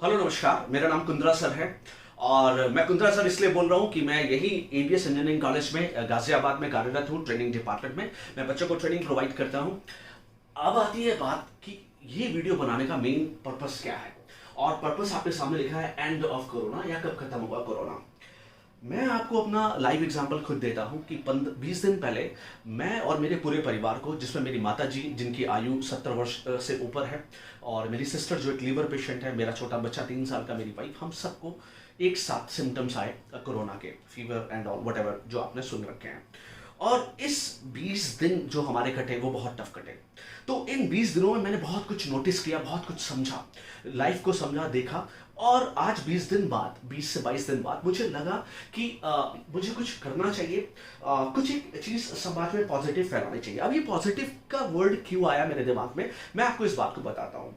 Hello नमस्कार, मेरा नाम कुंद्रा सर है। और मैं कुंद्रा सर इसलिए बोल रहा हूँ कि मैं यही एबीएस इंजीनियरिंग कॉलेज में गाजियाबाद में कार्यरत हूँ, ट्रेनिंग डिपार्टमेंट में। मैं बच्चों को ट्रेनिंग प्रोवाइड करता हूँ। अब आती है बात कि ये वीडियो बनाने का मेन पर्पस क्या है, और पर्पस आपके सामने लिखा है एंड ऑफ कोरोना, या कब खत्म होगा कोरोना। मैं आपको अपना लाइव एग्जांपल खुद देता हूं कि 20 दिन पहले मैं और मेरे पूरे परिवार को, जिसमें मेरी माता जी जिनकी आयु 70 वर्ष से ऊपर है, और मेरी सिस्टर जो एक लीवर पेशेंट है, मेरा छोटा बच्चा 3 साल का, मेरी वाइफ, हम सबको एक साथ सिम्टम्स आए कोरोना के, फीवर एंड ऑल वट जो आपने सुन रखे हैं। और इस 20 दिन जो हमारे कटे वो बहुत टफ कटे। तो इन 20 दिनों में मैंने बहुत कुछ नोटिस किया, बहुत कुछ समझा, लाइफ को समझा, देखा। और आज 20 दिन बाद, 20 से 22 दिन बाद मुझे लगा कि मुझे कुछ करना चाहिए, कुछ एक चीज समाज में पॉजिटिव फैलानी चाहिए। अब ये पॉजिटिव का वर्ड क्यों आया मेरे दिमाग में, मैं आपको इस बात को बताता हूँ।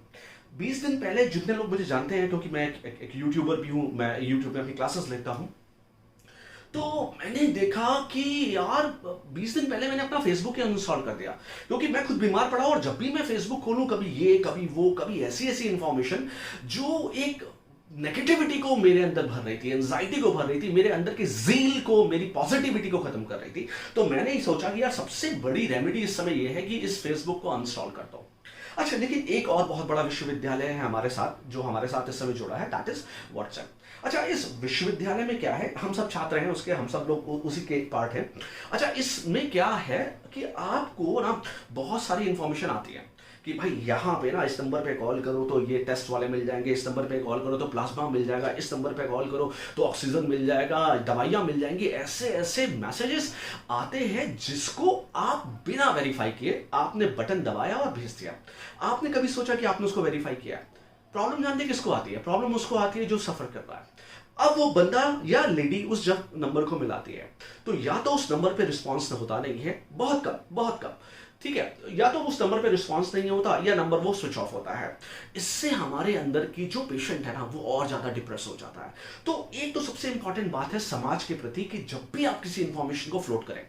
20 दिन पहले जितने लोग मुझे जानते हैं, क्योंकि मैं एक यूट्यूबर भी हूँ, मैं यूट्यूब में अपनी क्लासेस लेता हूँ, तो मैंने देखा कि यार 20 दिन पहले मैंने अपना फेसबुक अनइंस्टॉल कर दिया, क्योंकि मैं खुद बीमार पड़ा। और जब भी मैं फेसबुक खोलूं, कभी ये कभी वो, कभी ऐसी ऐसी इंफॉर्मेशन जो एक नेगेटिविटी को मेरे अंदर भर रही थी, एंजाइटी को भर रही थी, मेरे अंदर के जील को, मेरी पॉजिटिविटी को खत्म कर रही थी। तो मैंने ही सोचा कि यार सबसे बड़ी रेमेडी इस समय यह है कि इस फेसबुक को अनइंस्टॉल कर दो। अच्छा, लेकिन एक और बहुत बड़ा विश्वविद्यालय है हमारे साथ, जो हमारे साथ इस समय जुड़ा है, दैट इज व्हाट्सएप। अच्छा, इस विश्वविद्यालय में क्या है, हम सब छात्र हैं उसके, हम सब लोग उसी के पार्ट हैं। अच्छा, इसमें क्या है कि आपको ना बहुत सारी इंफॉर्मेशन आती है कि भाई यहाँ पे ना इस नंबर पे कॉल करो तो ये टेस्ट वाले मिल जाएंगे, इस नंबर पे कॉल करो तो प्लाज्मा मिल जाएगा, इस नंबर पे कॉल करो तो ऑक्सीजन मिल जाएगा, दवाइयाँ मिल जाएंगी। ऐसे ऐसे मैसेजेस आते हैं जिसको आप बिना वेरीफाई किए आपने बटन दबाया और भेज दिया। आपने कभी सोचा कि आपने उसको वेरीफाई किया? प्रॉब्लम जानते किसको आती है? प्रॉब्लम उसको आती है जो सफर कर रहा है। अब वो बंदा या लेडी उस जब नंबर को मिलाती है, तो या तो उस नंबर पे रिस्पांस होता नहीं है, बहुत कम, बहुत कम, ठीक है, या तो उस नंबर पे रिस्पांस नहीं होता, या नंबर वो स्विच ऑफ होता है। इससे हमारे अंदर की जो पेशेंट है ना, वो और ज्यादा डिप्रेस हो जाता है। तो एक तो सबसे इंपॉर्टेंट बात है समाज के प्रति कि जब भी आप किसी इंफॉर्मेशन को फ्लोट करें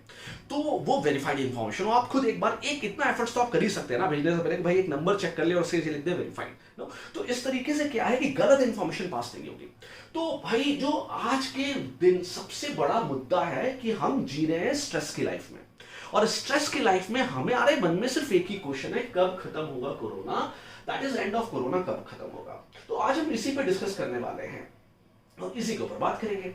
तो वो वेरीफाइड इंफॉर्मेशन हो। आप खुद एक बार एक इतना एफर्ट्स तो आप कर ही सकते हैं ना, भेजने से पहले कि भाई एक नंबर चेक कर ले और उससे लिख दे वेरीफाइड। नो, तो इस तरीके से क्या है कि गलत इंफॉर्मेशन पास नहीं होगी। तो भाई जो आज के दिन सबसे बड़ा मुद्दा है कि हम जी रहे हैं स्ट्रेस की लाइफ में, और स्ट्रेस की लाइफ में हमारे मन में सिर्फ एक ही क्वेश्चन है, कब खत्म होगा corona, that is end of corona, कब खत्म होगा। तो आज हम इसी पे डिस्कस करने वाले हैं और इसी के ऊपर बात करेंगे।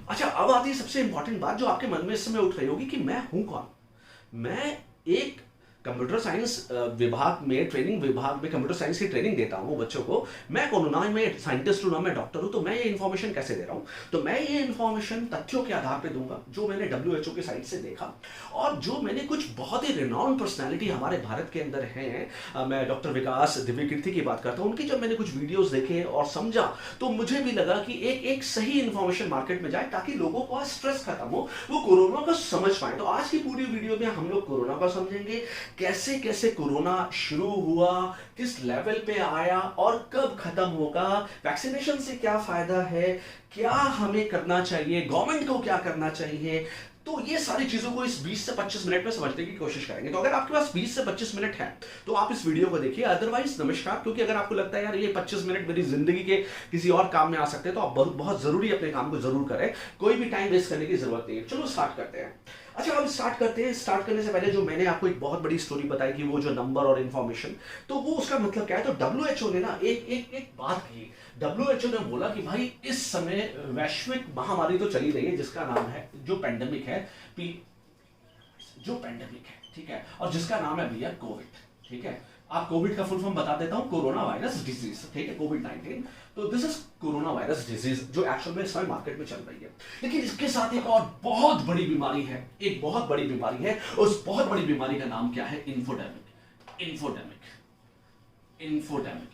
अच्छा, अब आती है सबसे इंपॉर्टेंट बात जो आपके मन में इस समय उठ रही होगी कि मैं हूं कौन। मैं एक कंप्यूटर साइंस विभाग में, ट्रेनिंग विभाग में कंप्यूटर साइंस की ट्रेनिंग देता हूं बच्चों को। मैं कौन हूं? ना मैं साइंटिस्ट हूं, ना मैं डॉक्टर हूं। तो मैं ये इन्फॉर्मेशन कैसे दे रहा हूं? तो मैं ये इन्फॉर्मेशन तथ्यों के आधार पे दूंगा जो मैंने WHO की साइट से देखा, और जो मैंने कुछ बहुत ही रिनाउंड पर्सनैलिटी हमारे भारत के अंदर हैं। मैं डॉक्टर विकास दिव्यकीर्ति की बात करता हूं। उनकी जब मैंने कुछ वीडियोज देखे और समझा, तो मुझे भी लगा कि एक सही इन्फॉर्मेशन मार्केट में जाए ताकि लोगों को स्ट्रेस खत्म हो, वो कोरोना को समझ पाए। तो आज की पूरी वीडियो में हम लोग कोरोना को समझेंगे, कैसे कैसे कोरोना शुरू हुआ, किस लेवल पे आया और कब खत्म होगा, वैक्सीनेशन से क्या फायदा है, क्या हमें करना चाहिए, गवर्नमेंट को क्या करना चाहिए। तो ये सारी चीजों को इस 20 से 25 मिनट में समझने की कोशिश करेंगे। तो अगर आपके पास 20 से 25 मिनट है तो आप इस वीडियो को देखिए, अदरवाइज नमस्कार। क्योंकि अगर आपको लगता है यार ये 25 मिनट मेरी जिंदगी के किसी और काम में आ सकते हैं, तो आप बहुत जरूरी अपने काम को जरूर करें, कोई भी टाइम वेस्ट करने की जरूरत नहीं है। चलो स्टार्ट करते हैं। अच्छा, अब स्टार्ट करते हैं। स्टार्ट करने से पहले जो मैंने आपको एक बहुत बड़ी स्टोरी बताई कि वो जो नंबर और इन्फॉर्मेशन, तो वो उसका मतलब क्या है। तो WHO ने ना एक बात की। WHO ने बोला कि भाई इस समय वैश्विक महामारी तो चली रही है, जिसका नाम है, जो पेंडेमिक है, जो पेंडेमिक है, ठीक है, और जिसका नाम है भैया कोविड, ठीक है। आप कोविड का फुल फॉर्म बता देता हूं, कोरोना वायरस डिजीज, ठीक है, कोविड-19। तो this is corona virus disease, जो एक्चुअल में इस समय मार्केट में चल रही है। लेकिन इसके साथ एक और बहुत बड़ी बीमारी है, एक बहुत बड़ी बीमारी है। उस बहुत बड़ी बीमारी का नाम क्या है? इन्फोडेमिक।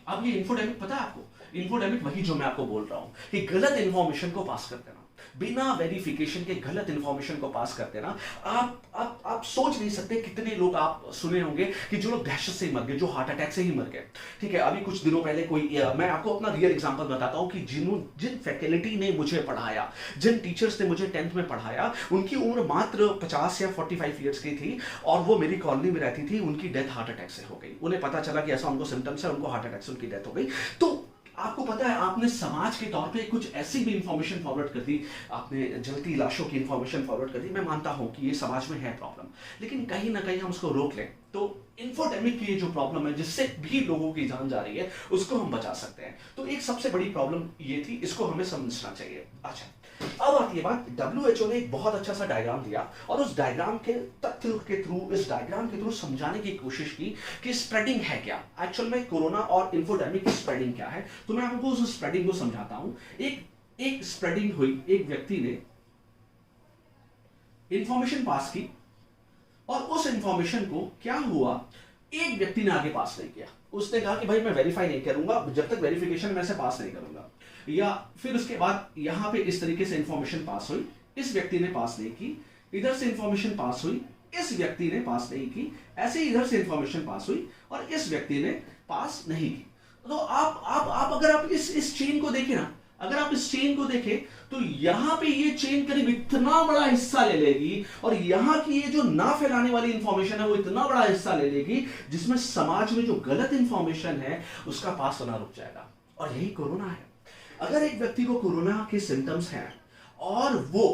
अब ये इन्फोडेमिक पता है आपको? इन्फोडेमिक वही जो मैं आपको बोल रहा हूं कि गलत इंफॉर्मेशन को पास कर देना, बिना वेरिफिकेशन के गलत इंफॉर्मेशन को पास करते ना। आप सोच नहीं सकते कितने लोग आप सुने होंगे कि जो लोग दहशत से ही मर गए, जो हार्ट अटैक से ही मर गए, ठीक है। अभी कुछ दिनों पहले मैं आपको अपना रियल एग्जांपल बताता हूं कि जिन फैकल्टी ने मुझे पढ़ाया, जिन टीचर्स ने मुझे 10th में पढ़ाया, उनकी उम्र मात्र 50 या 45 ईयर्स की थी, और वो मेरी कॉलोनी में रहती थी। उनकी डेथ हार्ट अटैक से हो गई। उन्हें पता चला कि ऐसा उनको सिम्टम्स है, उनको हार्ट अटैक से उनकी डेथ हो गई। तो आपको पता है आपने समाज के तौर पे कुछ ऐसी भी इंफॉर्मेशन फॉरवर्ड कर दी, आपने जलती लाशों की इंफॉर्मेशन फॉरवर्ड कर दी। मैं मानता हूं कि ये समाज में है प्रॉब्लम, लेकिन कहीं ना कहीं हम उसको रोक लें तो इन्फोडेमिक की जो प्रॉब्लम है जिससे भी लोगों की जान जा रही है उसको हम बचा सकते हैं। तो एक सबसे बड़ी प्रॉब्लम ये थी, इसको हमें समझना चाहिए। अच्छा, अब आती है बात, WHO ने एक बहुत अच्छा सा डायग्राम दिया और उस डायग्राम के तथ्य के थ्रू, इस डायग्राम के थ्रू समझाने की कोशिश की कि स्प्रेडिंग है क्या, एक्चुअल में कोरोना और इन्फोडेमिक की स्प्रेडिंग क्या है। तो मैं आपको उस स्प्रेडिंग को समझाता हूं। एक स्प्रेडिंग हुई, एक व्यक्ति ने इंफॉर्मेशन पास की और उस इंफॉर्मेशन को क्या हुआ, एक व्यक्ति ने आगे पास नहीं किया। उसने कहा कि भाई मैं वेरीफाई नहीं करूंगा, जब तक वेरिफिकेशन में से पास नहीं करूंगा। या फिर उसके बाद यहां पे इस तरीके से इंफॉर्मेशन पास हुई, इस व्यक्ति ने पास नहीं की, इधर से इंफॉर्मेशन पास हुई, इस व्यक्ति ने पास नहीं की, ऐसे इधर से इंफॉर्मेशन पास हुई और इस व्यक्ति ने पास नहीं की। तो आप अगर आप इस चेन को देखें ना, अगर आप इस चेन को देखें तो यहां पे ये चेन करीब इतना बड़ा हिस्सा ले लेगी और यहां की ये जो ना फैलाने वाली इंफॉर्मेशन है वो इतना बड़ा हिस्सा ले लेगी जिसमें समाज में जो गलत इंफॉर्मेशन है उसका पास होना रुक जाएगा। और यही कोरोना है। अगर एक व्यक्ति को कोरोना के सिम्टम्स हैं और वो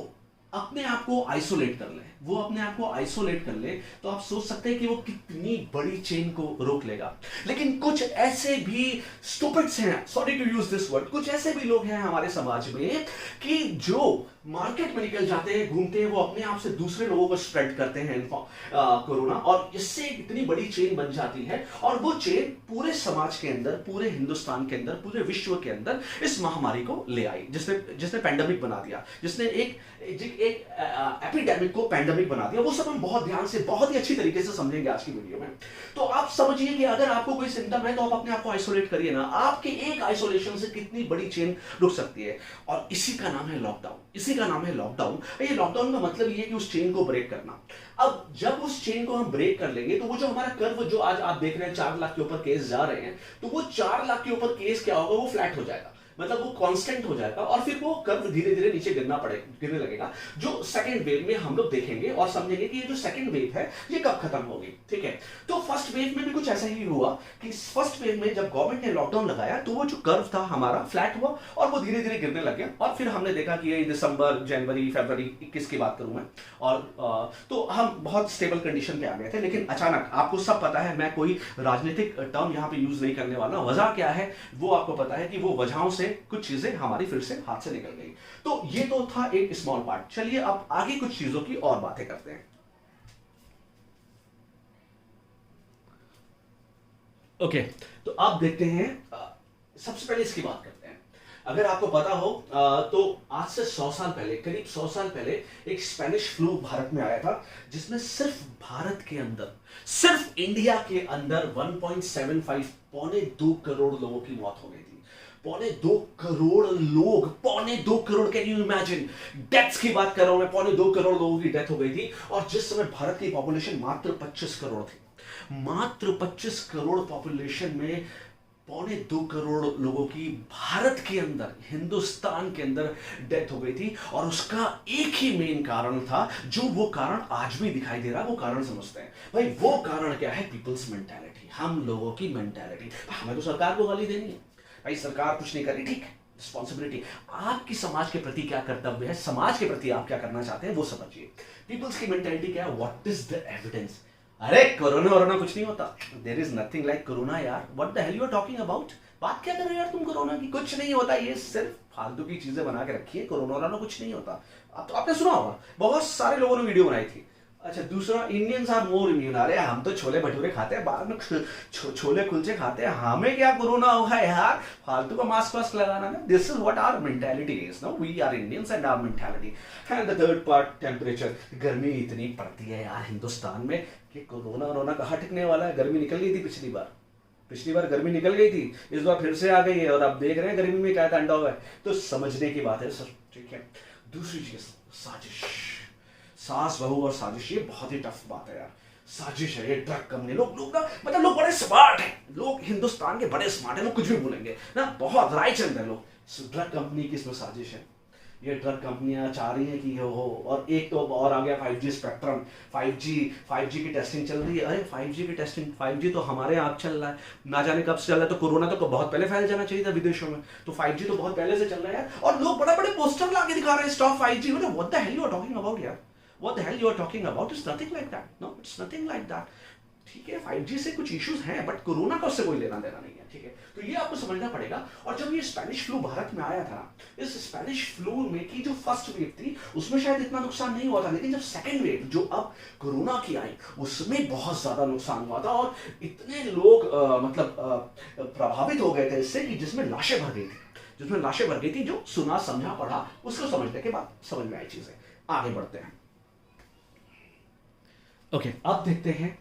अपने आप को आइसोलेट कर ले, वो अपने आप को आइसोलेट कर ले, तो आप सोच सकते हैं कि वो कितनी बड़ी चेन को रोक लेगा। लेकिन कुछ ऐसे भी स्टूपिड्स हैं, sorry to use this word, कुछ ऐसे भी लोग हैं हमारे समाज में कि जो मार्केट में निकल जाते हैं, घूमते हैं, वो अपने आप से दूसरे लोगों को स्प्रेड करते हैं कोरोना, और इससे इतनी बड़ी चेन बन जाती है और वो चेन पूरे समाज के अंदर, पूरे हिंदुस्तान के अंदर, पूरे विश्व के अंदर इस महामारी को ले आई, जिसने पैंडेमिक बना दिया, जिसने एक एपिडेमिक को पैंडेमिक बना दिया। वो सब हम बहुत ध्यान से, बहुत ही अच्छी तरीके से समझेंगे आज की वीडियो में। तो आप समझिए कि अगर आपको कोई सिम्टम है तो आप अपने आप को आइसोलेट करिए ना। आपके एक आइसोलेशन से कितनी बड़ी चेन रुक सकती है, और इसी का नाम है लॉकडाउन। इसी का नाम है लॉकडाउन। ये लॉकडाउन का मतलब ये है कि उस चेन को ब्रेक करना। अब जब उस चेन को हम ब्रेक कर लेंगे तो वो जो हमारा कर्व, जो आज आप देख रहे हैं 4 लाख के ऊपर केस जा रहे हैं, तो वो 4 लाख के ऊपर केस क्या होगा, वो फ्लैट हो जाएगा, मतलब वो कांस्टेंट हो जाएगा और फिर वो कर्व धीरे धीरे नीचे गिरने लगेगा, जो सेकंड वेव में हम लोग देखेंगे और समझेंगे कि ये जो सेकंड वेव है ये कब खत्म होगी। ठीक है, तो फर्स्ट वेव में भी कुछ ऐसा ही हुआ कि फर्स्ट वेव में जब गवर्नमेंट ने लॉकडाउन लगाया तो वो जो कर्व था हमारा फ्लैट हुआ और वो धीरे धीरे गिरने लग गया। और फिर हमने देखा कि ये दिसंबर, जनवरी, फरवरी 21 की बात करूं मैं, और तो हम बहुत स्टेबल कंडीशन पे आ गए थे। लेकिन अचानक, आपको सब पता है, मैं कोई राजनीतिक टर्म यहाँ पे यूज नहीं करने वाला, वजह क्या है वो आपको पता है कि वो वजहों से कुछ चीजें हमारी फिर से हाथ से निकल गई। तो ये तो था एक स्मॉल पार्ट। चलिए अब आगे कुछ चीजों की और बातें करते हैं। ओके, तो आप देखते हैं, सबसे पहले इसकी बात करते हैं। अगर आपको पता हो तो आज से 100 साल पहले, करीब 100 साल पहले एक स्पेनिश फ्लू भारत में आया था, जिसमें सिर्फ भारत के अंदर, सिर्फ इंडिया के अंदर 1.75, पौने 2 करोड़ लोगों की मौत हो गई थी। पौने 2 करोड़ लोग, पौने 2 crore, can you imagine? Deaths की बात कर रहा हूं मैं, पौने 2 करोड़ लोगों की डेथ हो गई थी। और जिस समय भारत की पॉपुलेशन मात्र 25 करोड़ थी, मात्र 25 करोड़ पॉपुलेशन में पौने 2 करोड़ लोगों की भारत के अंदर, हिंदुस्तान के अंदर डेथ हो गई थी। और उसका एक ही मेन कारण था, जो वो कारण आज भी दिखाई दे रहा है। वो कारण समझते हैं भाई, वो कारण क्या है? पीपल्स मेंटालिटी, हम लोगों की मेंटालिटी। हमें तो सरकार को गाली देनी है भाई, सरकार कुछ नहीं कर रही, ठीक है, रिस्पॉन्सिबिलिटी आपकी समाज के प्रति क्या कर्तव्य है, समाज के प्रति आप क्या करना चाहते हैं वो समझिए। पीपल्स की मेंटालिटी क्या है? What is the evidence? अरे कोरोना कुछ नहीं होता, there is nothing like corona यार, what the hell you are talking about? बात क्या कर रहे हो यार तुम कोरोना की? कुछ नहीं होता, ये सिर्फ फालतू की चीजें बना के रखी है, कोरोना कुछ नहीं होता। अब तो आपने सुना होगा, बहुत सारे लोगों ने वीडियो बनाई थी। अच्छा, दूसरा, इंडियंस आर मोर इम्यून। अरे हम तो छोले भटूरे खाते हैं, बाद में छोले कुलचे खाते हैं, हमें क्या कोरोना होगा यार? फालतू का मास्क वास्क लगाना ना। This is what our mentality is, no, we are Indians and our mentality. And the third part, temperature. गर्मी इतनी पड़ती है यार हिंदुस्तान में कि कोरोना कहाँ टिकने वाला है। गर्मी निकल गई थी पिछली बार गर्मी निकल गई थी, इस बार फिर से आ गई है और आप देख रहे हैं गर्मी में क्या कांडा हुआ है। तो समझने की बात है सर, ठीक है। दूसरी चीज, साजिश, सास बहू और साजिश, ये बहुत ही टफ बात है यार। साजिश है ये, ड्रग कंपनी, लोग ना, मतलब लोग बड़े स्मार्ट हैं, लोग हिंदुस्तान के बड़े स्मार्ट हैं, लोग कुछ भी बोलेंगे ना, बहुत राइचंद है लोग। ड्रग कंपनी की इसमें साजिश है, ये ड्रग कंपनियां चाह रही हैं कि ये हो, और एक तो और आ गया 5G स्पेक्ट्रम, 5G की टेस्टिंग चल रही है। अरे 5G की टेस्टिंग, 5G तो हमारे यहाँ चल रहा है, ना जाने कब से चल रहा है। तो कोरोना तो बहुत पहले फैल जाना चाहिए था विदेशों में, तो 5G तो बहुत पहले से चल रहा है यार, और लोग बड़े बड़े पोस्टर ला के दिखा रहे हैं स्टॉप 5G। मतलब what the hell you are talking about यार, what the hell you are talking about, it's nothing like that, no it's nothing like that. ठीक है 5G से कुछ इश्यूज हैं, बट कोरोना का उससे कोई लेना देना नहीं है। ठीक है, तो ये आपको समझना पड़ेगा। और जब ये स्पेनिश फ्लू भारत में आया था, इस स्पेनिश फ्लू में की जो फर्स्ट वेव थी उसमें शायद इतना नुकसान नहीं हुआ था, लेकिन जब सेकेंड वेव जो अब कोरोना की आई उसमें बहुत ज्यादा नुकसान हुआ था, और इतने लोग प्रभावित हो गए थे इससे कि जिसमें लाशें भर गई थी, जो सुना समझा पढ़ा उसको समझने के बाद समझ में आई चीजें। आगे बढ़ते हैं। ओके, अब देखते हैं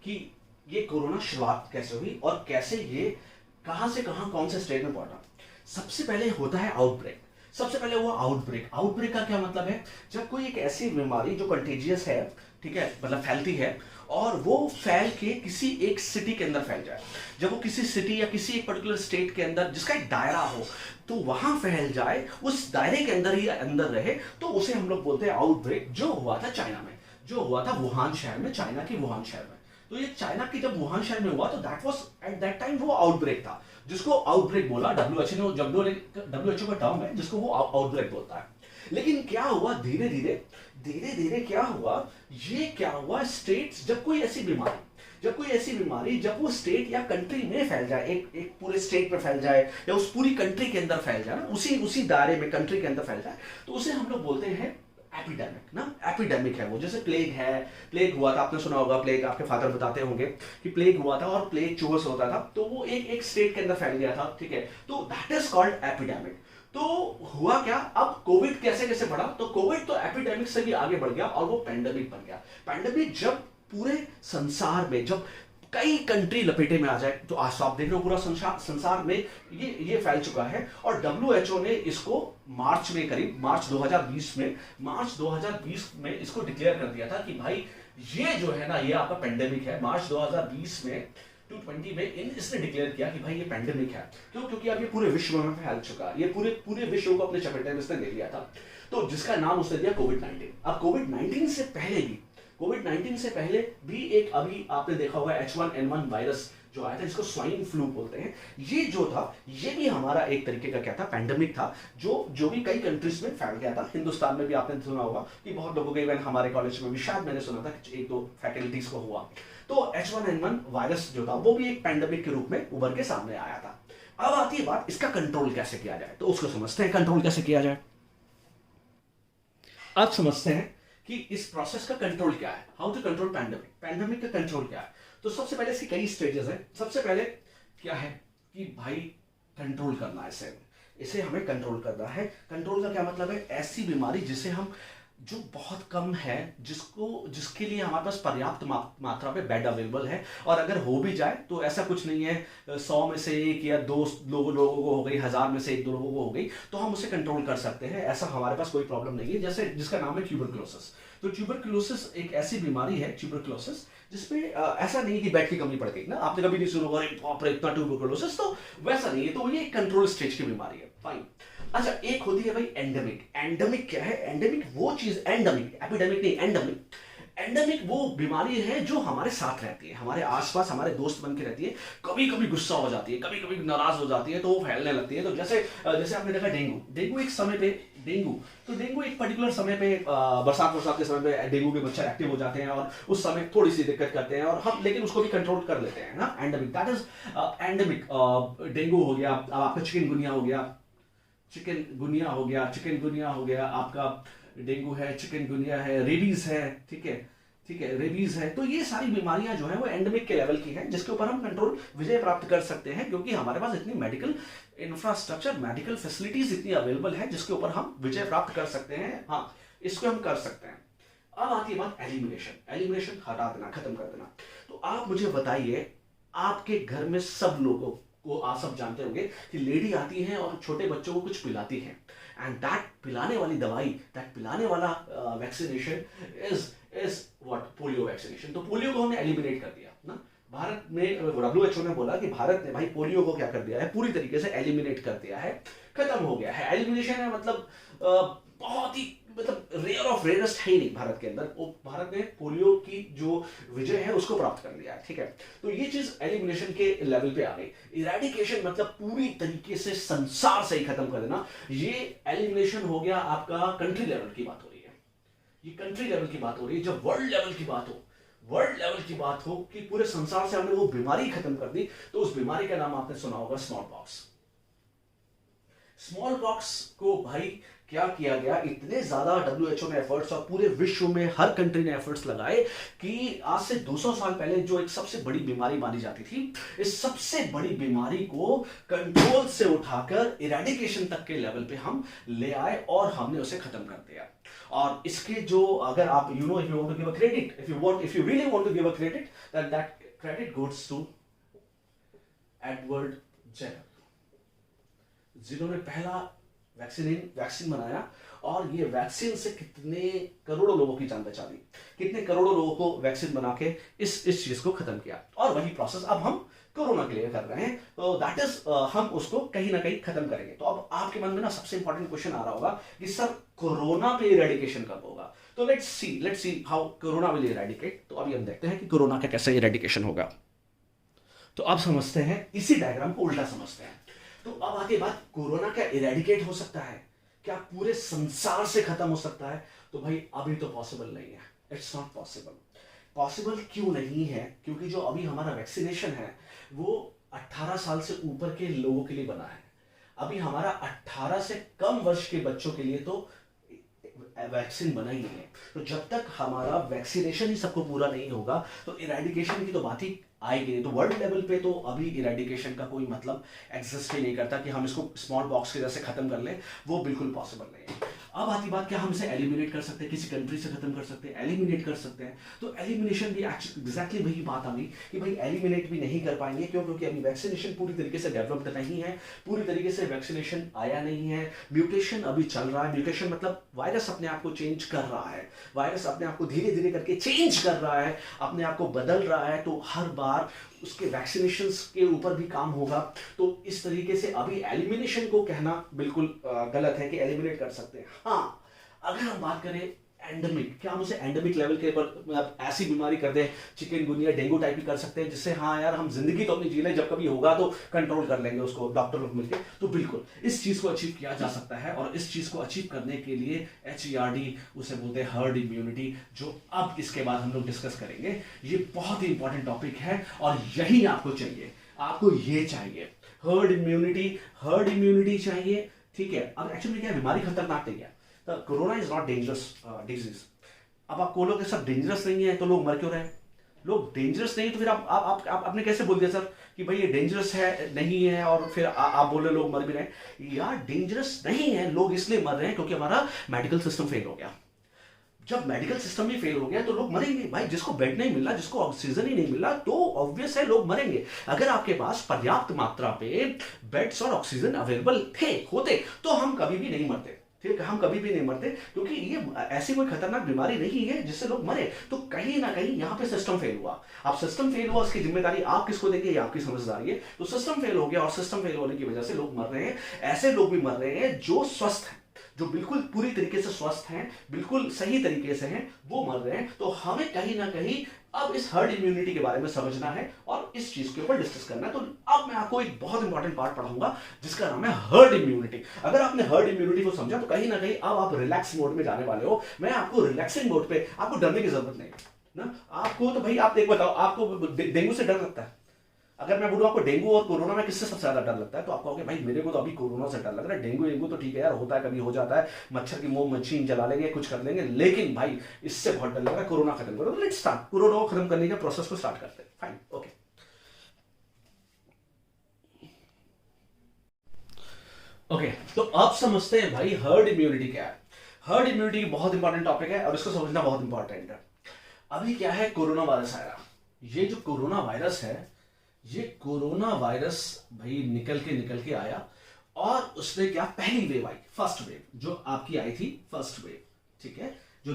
कि ये कोरोना शुरुआत कैसे हुई और कैसे ये कहां से कहां कौन से स्टेट में पहुंचा। सबसे पहले होता है आउटब्रेक। सबसे पहले हुआ आउटब्रेक। आउटब्रेक का क्या मतलब है, जब कोई एक ऐसी बीमारी जो कंटेजियस है, ठीक है, मतलब फैलती है, और वो फैल के किसी एक सिटी के अंदर फैल जाए। जब वो किसी सिटी या किसी एक पर्टिकुलर स्टेट के अंदर जिसका एक दायरा हो, तो वहां फैल जाए, उस दायरे के अंदर ही अंदर रहे, तो उसे हम लोग बोलते हैं आउटब्रेक। जो हुआ था चाइना में, जो हुआ था वुहान शहर में, चाइना की वुहान शहर में। तो ये चाइना की जब वुहान शहर में हुआ, तो that was at that time वो आउटब्रेक था, जिसको आउटब्रेक बोला। डब्ल्यूएचओ का टर्म है जिसको वो आउटब्रेक बोलता है। लेकिन क्या हुआ, धीरे धीरे क्या हुआ, स्टेट्स, जब कोई ऐसी बीमारी जब वो स्टेट या कंट्री में फैल जाए, एक पूरे स्टेट में फैल जाए, या उस पूरी कंट्री के अंदर फैल जाए, उसी दायरे में कंट्री के अंदर फैल जाए, तो उसे हम लोग बोलते हैं एपिडेमिक ना। एपिडेमिक है वो। जैसे प्लेग हुआ था, आपने सुना होगा प्लेग, आपके फादर बताते होंगे कि प्लेग हुआ था, और प्लेग चूहों से होता था, तो वो एक स्टेट के अंदर फैल गया था। ठीक है, तो दैट इज कॉल्ड एपिडेमिक। तो हुआ क्या, अब कोविड कैसे बढ़ा, तो कोविड तो एपिडेमिक से भी आगे बढ़ गया और वो पैंडेमिक बन गया। पैंडेमिक जब पूरे संसार में, जब कई कंट्री लपेटे में आ जाए, तो आज आप देख रहे हो पूरा संसार में ये फैल चुका है। और डब्ल्यूएचओ ने इसको मार्च 2020 में इसको डिक्लेयर कर दिया था कि भाई ये जो है ना, ये आपका पेंडेमिक है। मार्च 2020 में 2020 में इसने डिक्लेयर किया कि भाई ये पेंडेमिक है। क्यों? क्योंकि अब ये पूरे विश्व में फैल चुका है, ये पूरे विश्व को अपने चपेटे में इसने ले लिया था, तो जिसका नाम उसने दिया कोविड-19। अब कोविड-19 से पहले भी एक, अभी आपने देखा होगा H1N1 वायरस जो आया था, जिसको स्वाइन फ्लू बोलते हैं। ये जो था, ये भी हमारा एक तरीके का क्या था, पैंडेमिक था, जो भी कई कंट्रीज में फैल गया था। हिंदुस्तान में भी आपने सुना होगा कि बहुत लोगों के, इवन हमारे कॉलेज में भी शायद मैंने सुना था कि एक दो फैकल्टीज को हुआ। तो H1N1 वायरस जो था वो भी एक पैंडेमिक के रूप में उभर के सामने आया था। अब आती है बात, इसका कंट्रोल कैसे किया जाए, तो उसको समझते हैं कंट्रोल कैसे किया जाए। अब समझते हैं कि इस प्रोसेस का कंट्रोल क्या है, हाउ टू कंट्रोल पैंडेमिक का कंट्रोल क्या है। तो सबसे पहले इसकी कई स्टेजेस हैं। सबसे पहले क्या है कि भाई कंट्रोल करना है, इसे हमें कंट्रोल करना है। कंट्रोल का क्या मतलब है, ऐसी बीमारी जिसे हम, जो बहुत कम है, जिसके लिए हमारे पास पर्याप्त मात्रा पे बेड अवेलेबल है, और अगर हो भी जाए तो ऐसा कुछ नहीं है 100 में से 1 या 2 लोगों को हो गई, 1000 में से 1-2 लोगों को हो गई, तो हम उसे कंट्रोल कर सकते हैं। ऐसा हमारे पास कोई प्रॉब्लम नहीं है। जैसे जिसका नाम है ट्यूबरक्लोसिस। तो ट्यूबरक्लोसिस एक ऐसी बीमारी है, ट्यूबरक्लोसिस, जिसमें ऐसा नहीं है कि बेड की कमी पड़ गई ना, आपने कभी नहीं सुना होगा बाप रे इतना ट्यूबरक्लोसिस, तो वैसा नहीं है। तो ये कंट्रोल स्टेज की बीमारी है, फाइन। अच्छा, एक होती है भाई एंडेमिक। एंडेमिक क्या है, एंडेमिक वो चीज, एंडेमिक, एपिडेमिक नहीं, एंडेमिक। एंडेमिक वो बीमारी है जो हमारे साथ रहती है, हमारे आसपास हमारे दोस्त बन के रहती है। कभी कभी गुस्सा हो जाती है, कभी कभी नाराज हो जाती है, तो वो फैलने लगती है। तो जैसे आपने देखा डेंगू एक समय पे, डेंगू एक पर्टिकुलर समय पे, बरसात के समय पे डेंगू के मच्छर एक्टिव हो जाते हैं, और उस समय थोड़ी सी दिक्कत करते हैं, और हम लेकिन उसको भी कंट्रोल कर लेते हैं ना। Endemic, that is endemic. Dengue हो गया, अब आपका चिकनगुनिया हो गया, आपका डेंगू है, चिकनगुनिया है, रेबीज है, ठीक है, रेबीज है। तो ये सारी बीमारियां जो है वो एंडेमिक के लेवल की हैं, जिसके ऊपर हम कंट्रोल, विजय प्राप्त कर सकते हैं, क्योंकि हमारे पास इतनी मेडिकल इंफ्रास्ट्रक्चर, मेडिकल फैसिलिटीज इतनी अवेलेबल है, जिसके ऊपर हम विजय प्राप्त कर सकते हैं। हाँ, इसको हम कर सकते हैं। अब आती है बात एलिमिनेशन, हटा देना, खत्म कर देना। तो आप मुझे बताइए, आपके घर में सब लोगों को, आप सब जानते होंगे कि लेडी आती है और छोटे बच्चों को कुछ पिलाती है, एंड दैट पिलाने वाली दवाई, दैट पिलाने वाला vaccination is what, polio vaccination. तो पोलियो को हमने एलिमिनेट कर दिया ना, भारत में WHO ने बोला कि भारत ने भाई पोलियो को क्या कर दिया है, पूरी तरीके से एलिमिनेट कर दिया है, खत्म हो गया है। एलिमिनेशन है मतलब बहुत ही मतलब रेयर ऑफ रेयरेस्ट है ही नहीं भारत के अंदर, वो भारत ने पोलियो की जो विजय है उसको प्राप्त कर लिया है, ठीक है। तो ये चीज एलिमिनेशन के लेवल पे आ गई। इरेडिकेशन मतलब पूरी तरीके से संसार से ही खत्म कर देना, ये एलिमिनेशन हो गया आपका कंट्री लेवल की बात हो रही है, ये कंट्री लेवल की बात हो रही है। जब वर्ल्ड लेवल की बात हो, वर्ल्ड लेवल की बात हो कि पूरे संसार से हमने वो बीमारी खत्म कर दी, तो उस बीमारी का नाम आपने सुना होगा स्मॉल पॉक्स। स्मॉल पॉक्स को भाई क्या किया गया, इतने ज्यादा WHO ने एफर्ट्स और पूरे विश्व में हर कंट्री ने एफर्ट्स लगाए कि आज से 200 साल पहले जो एक सबसे बड़ी बीमारी मानी जाती थी, इस सबसे बड़ी बीमारी को कंट्रोल से उठाकर इरेडिकेशन तक के लेवल पे हम ले आए और हमने उसे खत्म कर दिया। और इसके जो अगर आप if you want to give a credit, if you really want to give a credit, that credit goes to Edward Jenner, जिन्होंने पहला वैक्सीन बनाया और ये वैक्सीन से कितने करोड़ों लोगों की जान बचा दी, कितने करोड़ों लोगों को वैक्सीन बना के इस चीज को खत्म किया। और वही प्रोसेस अब हम कोरोना के लिए कर रहे हैं, तो दैट इज हम उसको कहीं ना कहीं खत्म करेंगे। तो अब आपके मन में ना सबसे इंपॉर्टेंट क्वेश्चन आ रहा होगा कि सर कोरोना पे इरेडिकेशन कब होगा? तो let's see how corona will eradicate. तो अभी हम देखते हैं कि कोरोना का कैसे इरेडिकेशन होगा। तो अब समझते हैं, इसी डायग्राम को उल्टा समझते हैं। तो अब आगे बात, कोरोना क्या इरेडिकेट हो सकता है? क्या पूरे संसार से खत्म हो सकता है? तो भाई अभी तो पॉसिबल नहीं है, इट्स नॉट पॉसिबल। पॉसिबल क्यों नहीं है? क्योंकि जो अभी हमारा वैक्सीनेशन है वो 18 साल से ऊपर के लोगों के लिए बना है। अभी हमारा 18 से कम वर्ष के बच्चों के लिए तो वैक्सीन बना ही नहीं है। तो जब तक हमारा वैक्सीनेशन ही सबको पूरा नहीं होगा तो इरेडिकेशन की तो बात ही आएगी। तो वर्ल्ड लेवल पे तो अभी इरेडिकेशन का कोई मतलब एग्जिस्ट ही नहीं करता कि हम इसको स्मॉल पॉक्स के जैसे खत्म कर लें, वो बिल्कुल पॉसिबल नहीं है। अब आती बात, क्या हम इसे एलिमिनेट कर सकते हैं, किसी कंट्री से खत्म कर सकते हैं? एलिमिनेट कर सकते हैं। तो एलिमिनेशन भी एग्जैक्टली वही बात आ गई कि भाई एलिमिनेट भी नहीं कर पाएंगे। क्यों? क्योंकि अभी वैक्सीनेशन पूरी तरीके से डेवलप्ड नहीं है, पूरी तरीके से वैक्सीनेशन आया नहीं है, म्यूटेशन अभी चल रहा है। म्यूटेशन मतलब वायरस अपने आप को चेंज कर रहा है, वायरस अपने आप को धीरे धीरे करके चेंज कर रहा है, अपने आप को बदल रहा है। तो हर बार उसके वैक्सीनेशंस के ऊपर भी काम होगा। तो इस तरीके से अभी एलिमिनेशन को कहना बिल्कुल गलत है कि एलिमिनेट कर सकते हैं। हाँ, अगर हम बात करें एंडेमिक, क्या हम उसे एंडेमिक लेवल के ऊपर ऐसी बीमारी कर दें, चिकनगुनिया डेंगू टाइप की कर सकते हैं, जिससे हाँ यार हम जिंदगी तो अपनी जी लें, जब कभी होगा तो कंट्रोल कर लेंगे उसको डॉक्टर लोग मिलकर। तो बिल्कुल इस चीज को अचीव किया जा सकता है। और इस चीज को अचीव करने के लिए HERD, उसे बोलते हैं हर्ड इम्यूनिटी, जो अब इसके बाद हम लोग डिस्कस करेंगे। ये बहुत ही इंपॉर्टेंट टॉपिक है और यही आपको चाहिए, आपको ये चाहिए हर्ड इम्यूनिटी चाहिए, ठीक है। अब एक्चुअली क्या बीमारी खतरनाक नहीं है, corona is not dangerous disease. अब आप बोलोगे सर डेंजरस नहीं है तो लोग मर क्यों रहे? लोग डेंजरस नहीं तो फिर आप आपने कैसे बोल दिया सर कि भाई ये डेंजरस है नहीं है और फिर आप बोल रहे लोग मर भी रहे? यार डेंजरस नहीं है, लोग इसलिए मर रहे हैं क्योंकि हमारा मेडिकल सिस्टम फेल हो गया। जब मेडिकल सिस्टम ही फेल हो गया तो लोग मरेंगे भाई। जिसको बेड नहीं मिला, जिसको ऑक्सीजन ही नहीं मिला, तो ऑब्वियस है लोग मरेंगे। अगर आपके पास पर्याप्त मात्रा पे बेड्स और ऑक्सीजन अवेलेबल होते तो हम कभी भी नहीं मरते, ठीक है। हम कभी भी नहीं मरते क्योंकि ये ऐसी कोई खतरनाक बीमारी नहीं है जिससे लोग मरे। तो कहीं ना कहीं यहाँ पे सिस्टम फेल हुआ। अब सिस्टम फेल हुआ, उसकी जिम्मेदारी आप किसको देंगे? ये आपकी समझदारी है। तो सिस्टम फेल हो गया और सिस्टम फेल होने की वजह से लोग मर रहे हैं। ऐसे लोग भी मर रहे हैं जो स्वस्थ हैं, जो बिल्कुल पूरी तरीके से स्वस्थ हैं, बिल्कुल सही तरीके से हैं, वो मर रहे हैं। तो हमें कहीं ना कहीं अब इस हर्ड इम्यूनिटी के बारे में समझना है और इस चीज के ऊपर डिस्कस करना है। तो अब मैं आपको एक बहुत इंपॉर्टेंट पार्ट पढ़ाऊंगा जिसका नाम है हर्ड इम्यूनिटी। अगर आपने हर्ड इम्यूनिटी को समझा तो कहीं ना कहीं अब आप रिलैक्स मोड में जाने वाले हो। मैं आपको रिलैक्सिंग मोड पे, आपको डरने की जरूरत नहीं है ना। आपको तो भाई आप एक बताओ, आपको डेंगू से डर लगता है? अगर मैं बोलूं आपको डेंगू और कोरोना में किससे सबसे ज्यादा डर लगता है, तो आप कहोगे भाई मेरे को तो अभी कोरोना से डर लग रहा है। डेंगू तो ठीक है यार, होता है, कभी हो जाता है, मच्छर की मोम मच्छी जला लेंगे, कुछ कर लेंगे, लेकिन भाई इससे बहुत डर लग रहा है। कोरोना खत्म करो। लेट्स स्टार्ट, कोरोना को खत्म करने के प्रोसेस को स्टार्ट करते हैं। Fine, okay. ओके, तो अब समझते हैं भाई हर्ड इम्यूनिटी क्या है। हर्ड इम्यूनिटी बहुत इंपॉर्टेंट टॉपिक है और इसको समझना बहुत इंपॉर्टेंट है। अभी क्या है, कोरोना वायरस आया। ये जो कोरोना वायरस है, ये कोरोना वायरस भाई निकल के आया और उसने क्या, पहली वेव आई, फर्स्ट वेव जो आपकी आई थी, फर्स्ट वेव, ठीक है, जो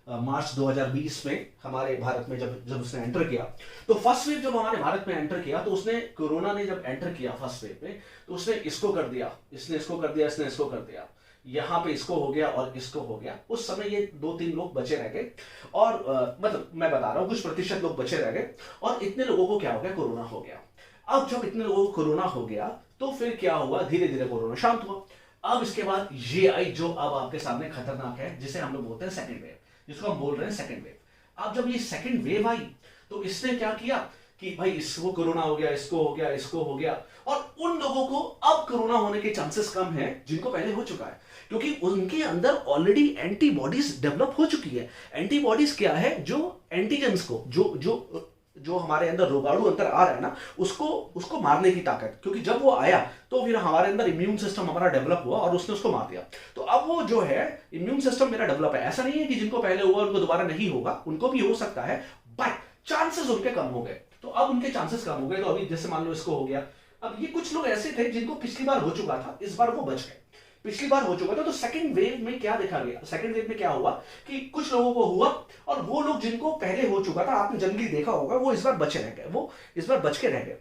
मार्च 2020 में हमारे भारत में जब जब उसने एंटर किया, तो फर्स्ट वेव जब हमारे भारत में एंटर किया, तो उसने कोरोना ने जब एंटर किया फर्स्ट वेव में, तो उसने इसको कर दिया, इसने इसको कर दिया, इसने इसको कर दिया, यहाँ पे इसको हो गया और इसको हो गया। उस समय ये 2-3 लोग बचे रह गए, और मतलब मैं बता रहा हूँ कुछ प्रतिशत लोग बचे रह गए, और इतने लोगों को क्या हो गया, कोरोना हो गया। अब जब इतने लोगों को कोरोना हो गया, तो फिर क्या हुआ, धीरे धीरे कोरोना शांत हुआ। अब इसके बाद ये आई जो अब आपके सामने खतरनाक है, जिसे हम लोग बोलते हैं सेकंड वेव, जिसको हम बोल रहे हैं सेकंड वेव। अब जब ये सेकंड वेव आई, तो इसने क्या किया कि भाई इसको कोरोना हो गया, इसको हो गया, इसको हो गया, और उन लोगों को अब कोरोना होने के चांसेस कम है जिनको पहले हो चुका है, क्योंकि उनके अंदर ऑलरेडी एंटीबॉडीज डेवलप हो चुकी है। एंटीबॉडीज क्या है, जो एंटीजेंस को, जो जो जो हमारे अंदर रोगाणु अंदर आ रहा है ना, उसको उसको मारने की ताकत, क्योंकि जब वो आया तो फिर हमारे अंदर इम्यून सिस्टम हमारा डेवलप हुआ और उसने उसको मार दिया। तो अब वो जो है इम्यून सिस्टम मेरा डेवलप है, ऐसा नहीं है कि जिनको पहले हुआ उनको दोबारा नहीं होगा, उनको भी हो सकता है, बट चांसेस उनके कम हो गए। तो अब उनके चांसेस कम हो गए, तो अभी जैसे मान लो इसको हो गया, अब ये कुछ लोग ऐसे थे जिनको पिछली बार हो चुका था, इस बार वो बच गए। पिछली बार हो चुका था, तो सेकंड वेव में क्या देखा गया, सेकंड वेव में क्या हुआ कि कुछ लोगों को हुआ, और वो लोग जिनको पहले हो चुका था, आपने जनरली देखा होगा, वो इस बार बचे रह गए, वो इस बार बच के रह गए।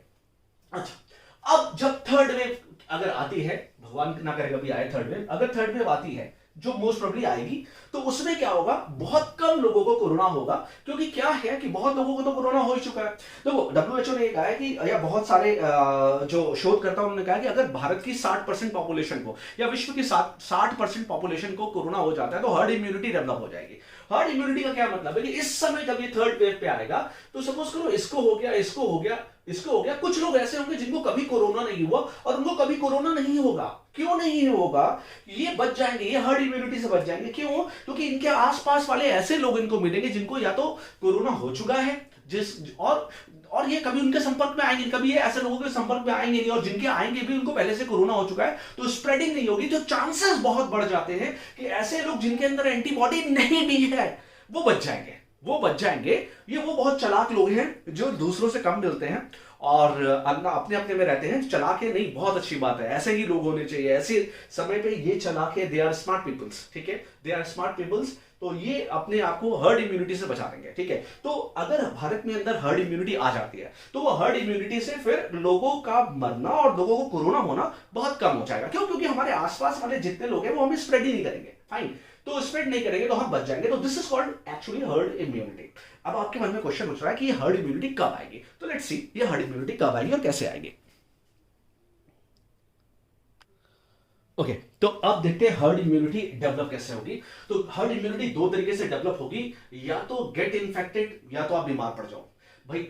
अच्छा, अब जब थर्ड वेव अगर आती है, भगवान ना करे कभी आए थर्ड वेव, अगर थर्ड वेव आती है, जो मोस्ट प्रोबेबली आएगी, तो उसमें क्या होगा, बहुत कम लोगों को कोरोना होगा, क्योंकि क्या है कि बहुत लोगों को तो कोरोना हो ही चुका है। देखो WHO ने कहा है कि, या बहुत सारे जो शोधकर्ताओं ने कहा कि अगर भारत की 60% पॉपुलेशन को, या विश्व की 60% पॉपुलेशन को कोरोना हो जाता है, तो हर्ड इम्यूनिटी डेवलप हो जाएगी। हर्ड इम्यूनिटी का क्या मतलब है कि इस समय जब ये थर्ड वेव पे आएगा, तो सपोज करो इसको हो गया, इसको हो गया, इसको हो गया, कुछ लोग ऐसे होंगे जिनको कभी कोरोना नहीं हुआ और उनको कभी कोरोना नहीं होगा। क्यों नहीं होगा, ये बच जाएंगे, ये हर्ड इम्यूनिटी से बच जाएंगे। क्यों, क्योंकि इनके आसपास वाले ऐसे लोग इनको मिलेंगे जिनको या तो कोरोना हो चुका है, और ये कभी उनके संपर्क में आएंगे, कभी ये ऐसे लोगों के संपर्क में आएंगे नहीं, और जिनके आएंगे भी उनको पहले से कोरोना हो चुका है, तो स्प्रेडिंग नहीं होगी। तो चांसेस बहुत बढ़ जाते हैं कि ऐसे लोग जिनके अंदर एंटीबॉडी नहीं भी है, वो बच जाएंगे, वो बच जाएंगे। ये वो बहुत चालाक लोग हैं जो दूसरों से कम मिलते हैं और अपने अपने में रहते हैं। चालाक है नहीं, बहुत अच्छी बात है, ऐसे ही लोग होने चाहिए। ऐसे समय पे ये चालाक है, दे आर स्मार्ट पीपल्स, ठीक है, दे आर स्मार्ट पीपल्स। तो ये अपने आप को हर्ड इम्यूनिटी से बचा देंगे, ठीक है। तो अगर भारत में अंदर हर्ड इम्यूनिटी आ जाती है, तो वो हर्ड इम्यूनिटी से फिर लोगों का मरना और लोगों को कोरोना होना बहुत कम हो जाएगा। क्यों, क्योंकि हमारे आसपास वाले जितने लोग हैं वो हमें स्प्रेड ही नहीं करेंगे, फाइन, तो स्प्रेड नहीं करेंगे तो हम बच जाएंगे। तो this is called actually herd immunity. अब आपके मन में क्वेश्चन उठ रहा है कि ये हर्ड इम्यूनिटी कब आएगी, तो लेट्स सी ये हर्ड इम्यूनिटी कब आएगी और कैसे आएगी। ओके, तो अब देखते हैं हर्ड इम्यूनिटी डेवलप कैसे होगी। तो हर्ड इम्यूनिटी दो तरीके से डेवलप होगी, या तो गेट इन्फेक्टेड, या तो आप बीमार पड़ जाओ। भाई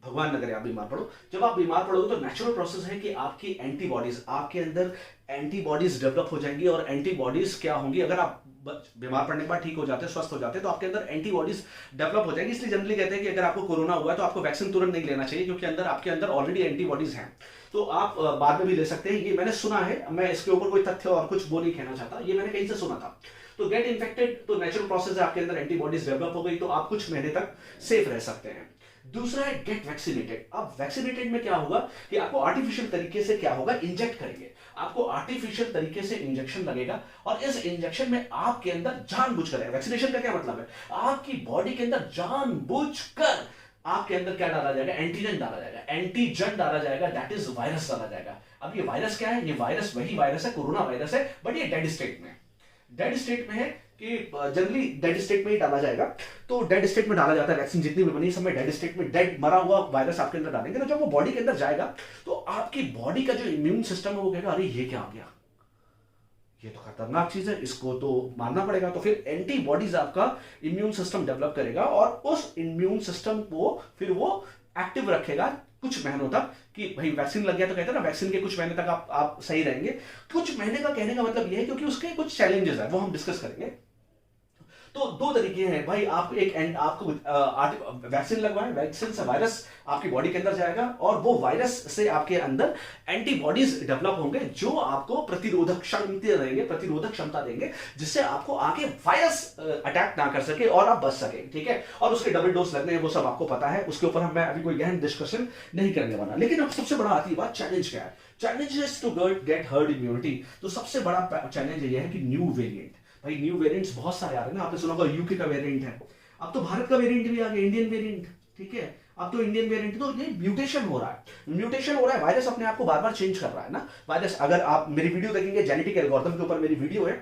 भगवान न करे आप बीमार पड़ो। जब आप बीमार पड़ोगे तो नेचुरल प्रोसेस है कि आपकी एंटीबॉडीज, आपके अंदर एंटीबॉडीज डेवलप हो जाएंगी, और एंटीबॉडीज क्या होंगी, अगर आप बीमार पड़ने के बाद ठीक हो जाते हैं, स्वस्थ हो जाते हैं, तो आपके अंदर एंटीबॉडीज डेवलप हो जाएंगी। इसलिए जनरली कहते हैं कि अगर आपको कोरोना हुआ है तो आपको वैक्सीन तुरंत नहीं लेना चाहिए, क्योंकि अंदर आपके अंदर ऑलरेडी एंटीबॉडीज हैं। तो आप बाद में भी ले सकते हैं, ये मैंने सुना है, मैं इसके ऊपर कोई तथ्य और कुछ वो नहीं कहना चाहता, ये मैंने कहीं से सुना था। तो गेट इन्फेक्टेड तो नेचुरल प्रोसेस है, आपके अंदर एंटीबॉडीज डेवलप हो गई तो आप कुछ महीने तक सेफ रह सकते हैं। दूसरा है गेट वैक्सीनेटेड। अब वैक्सीनेटेड में क्या होगा कि आपको आर्टिफिशियल तरीके से क्या होगा, इंजेक्ट करेंगे, आपको आर्टिफिशियल तरीके से इंजेक्शन लगेगा, और इस इंजेक्शन में आपके अंदर जानबूझकर, वैक्सीनेशन का क्या मतलब है, आपकी बॉडी के अंदर जानबूझकर आपके अंदर क्या डाला जाएगा, एंटीजन डाला जाएगा, एंटीजन डाला जाएगा, दैट इज वायरस डाला जाएगा। अब ये वायरस क्या है, ये वायरस वही वायरस है, कोरोना वायरस है, बट ये डेड स्टेट में, डेड स्टेट में है कि जनरली डेड स्टेट में ही डाला जाएगा। तो डेड स्टेट में डाला जाता है वैक्सीन, जितनी भी बनी सब में डेड स्टेट में, डेड मरा हुआ वायरस आपके अंदर डालेंगे। तो जब वो बॉडी के अंदर जाएगा तो आपकी बॉडी का जो इम्यून सिस्टम है वो कहेगा अरे ये क्या आ गया, ये तो खतरनाक चीज है, इसको तो मारना पड़ेगा। तो फिर एंटीबॉडीज आपका इम्यून सिस्टम डेवलप करेगा, और उस इम्यून सिस्टम को फिर वो एक्टिव रखेगा कुछ महीनों तक, कि भाई वैक्सीन लग गया तो कहते हैं ना वैक्सीन के कुछ महीने तक आप सही रहेंगे। कुछ महीने का कहने का मतलब ये है क्योंकि उसके कुछ चैलेंजेस है, वो हम डिस्कस करेंगे। तो दो तरीके हैं भाई, आप आपको वैक्सीन लगवाएं, वैक्सीन से वायरस आपकी बॉडी के अंदर जाएगा, और वो वायरस से आपके अंदर एंटीबॉडीज डेवलप होंगे जो आपको प्रतिरोधक क्षमता देंगे, जिससे आपको आगे वायरस अटैक ना कर सके और आप बच सके, ठीक है। और उसके डबल डोज लगने हैं, वो सब आपको पता है, उसके ऊपर मैं अभी कोई गहन डिस्कशन नहीं करने वाला। लेकिन अब सबसे बड़ा आती है बात, चैलेंज क्या है, challenge to get herd immunity. तो सबसे बड़ा चैलेंज ये है कि न्यू वेरिएंट। भाई न्यू वेरिएंट्स बहुत सारे आ रहे हैं ना, आपने सुना होगा यूके का वेरिएंट है, अब तो भारत का वेरिएंट भी आ गया, इंडियन वेरिएंट, ठीक है, अब तो इंडियन वेरिएंट, तो ये म्यूटेशन हो रहा है, म्यूटेशन हो रहा है, वायरस अपने आप को बार बार चेंज कर रहा है ना वायरस। अगर आप मेरी वीडियो देखेंगे जेनेटिक एल्गोरिथम के ऊपर मेरी वीडियो है,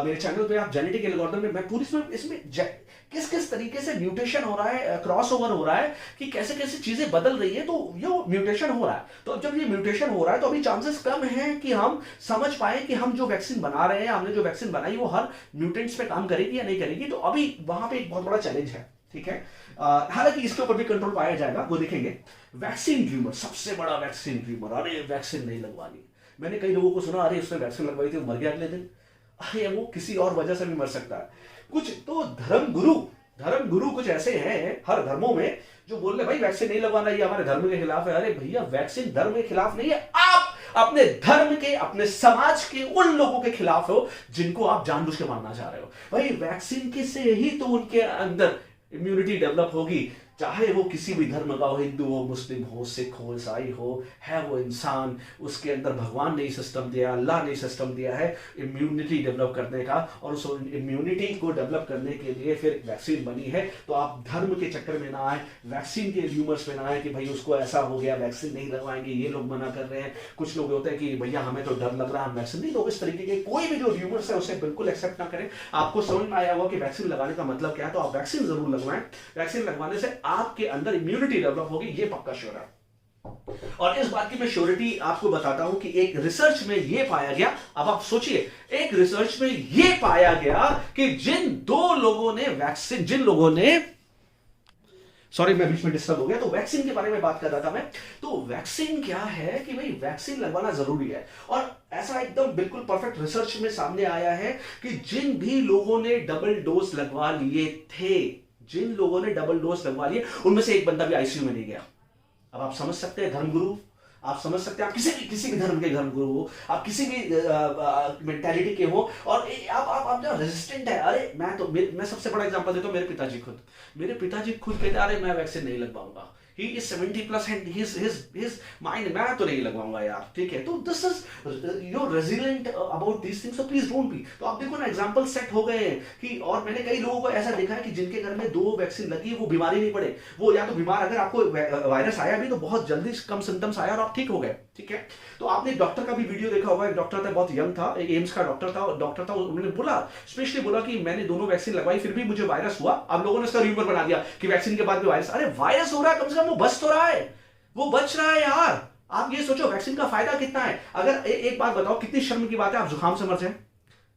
मेरे चैनल पे आप जेनेटिक एल्गोरिथम में मैं पूरी इसमें किस किस तरीके से म्यूटेशन हो रहा है, क्रॉस ओवर हो रहा है, कि कैसे कैसे चीजें बदल रही है, तो ये म्यूटेशन हो रहा है। तो जब ये म्यूटेशन हो रहा है तो अभी चांसेस कम है कि हम समझ पाए कि हम जो वैक्सीन बना रहे हैं, हमने जो वैक्सीन बनाई वो हर म्यूटेंट्स पे काम करेगी या नहीं करेगी, तो अभी वहां पे एक बहुत बड़ा चैलेंज है, ठीक है। हालांकि इसके ऊपर भी कंट्रोल पाया जाएगा, वो देखेंगे। वैक्सीन र्यूमर, सबसे बड़ा वैक्सीन र्यूमर, अरे वैक्सीन नहीं लगवानी। मैंने कई लोगों को सुना, अरे उसने वैक्सीन लगवाई थी, मर गया अगले दिन। अरे वो किसी और वजह से भी मर सकता है। कुछ तो धर्मगुरु कुछ ऐसे हैं हर धर्मों में जो बोल रहे भाई वैक्सीन नहीं लगवाना, ये हमारे धर्म के खिलाफ है। अरे भैया वैक्सीन धर्म के खिलाफ नहीं है, आप अपने धर्म के, अपने समाज के उन लोगों के खिलाफ हो जिनको आप जानबूझ के मारना चाह रहे हो। भाई वैक्सीन के से ही तो उनके अंदर इम्यूनिटी डेवलप होगी, चाहे वो किसी भी धर्म का हो, हिंदू हो, मुस्लिम हो, सिख हो, ईसाई हो, है वो इंसान, उसके अंदर भगवान ने सिस्टम दिया, अल्लाह ने सिस्टम दिया है इम्यूनिटी डेवलप करने का, और उस इम्यूनिटी को डेवलप करने के लिए फिर वैक्सीन बनी है। तो आप धर्म के चक्कर में ना आए, वैक्सीन के र्यूमर्स में ना आए कि भाई उसको ऐसा हो गया वैक्सीन नहीं लगवाएंगे, ये लोग मना कर रहे हैं। कुछ लोग होते हैं कि भैया हमें तो डर लग रहा है, हम वैक्सीन नहीं। लोग इस तरीके के कोई भी जो र्यूमर्स है उसे बिल्कुल एक्सेप्ट ना करें। आपको समझ में आया होगा कि वैक्सीन लगाने का मतलब क्या है, तो आप वैक्सीन जरूर लगवाएं। वैक्सीन लगवाने से आपके अंदर इम्यूनिटी डेवलप होगी, ये पक्का श्योर है। और इस बात की मैं श्योरिटी आपको बताता हूं कि एक रिसर्च में यह पाया गया, अब आप सोचिए, एक रिसर्च में यह पाया गया कि जिन लोगों ने सॉरी मैं बीच में डिस्टर्ब हो गया, तो वैक्सीन के बारे में बात कर रहा था मैं। तो वैक्सीन क्या है कि भाई वैक्सीन लगवाना जरूरी है, और ऐसा एकदम बिल्कुल परफेक्ट रिसर्च में सामने आया है कि जिन भी लोगों ने डबल डोज लगवा लिए थे, जिन लोगों ने डबल डोज लगवा लिए, उनमें से एक बंदा भी आईसीयू में नहीं गया। अब आप समझ सकते हैं धर्मगुरु, आप समझ सकते हैं, आप किसी भी धर्म के धर्मगुरु हो, आप किसी भी मेंटालिटी के हो, और आप जो रेजिस्टेंट है। अरे मैं सबसे बड़ा एग्जांपल देता हूं, मेरे पिताजी खुद कहते हैं अरे मैं वैक्सीन नहीं लगवाऊंगा। He is 70+ and his mind, मैं तो नहीं लगवाऊंगा यार, ठीक है। तो this is you're resilient about these things, so please don't be। तो आप देखो ना एग्जांपल सेट हो गए हैं कि, और मैंने कई लोगों को ऐसा देखा है कि जिनके घर में 2 वैक्सीन लगी है वो बीमारी नहीं पड़े। वो या तो बीमार, अगर आपको वायरस आया भी तो बहुत जल्दी कम सिम्टम्स आया और आप ठीक हो गए, ठीक है। तो आपने डॉक्टर का भी वीडियो देखा होगा, एक डॉक्टर था बहुत यंग था, एक एम्स का डॉक्टर था, उन्होंने बोला, स्पेशली बोला कि मैंने दोनों वैक्सीन लगवाई फिर भी मुझे वायरस हुआ। अब लोगों ने इसका र्यूमर बना दिया कि वैक्सीन के बाद भी वायरस। अरे वायरस हो रहा है, कम से कम वो बच तो रहा है, वो बच रहा है यार। आप ये सोचो वैक्सीन का फायदा कितना है। अगर एक बात बताओ, कितनी शर्म की बात है आप जुकाम से मर जाए,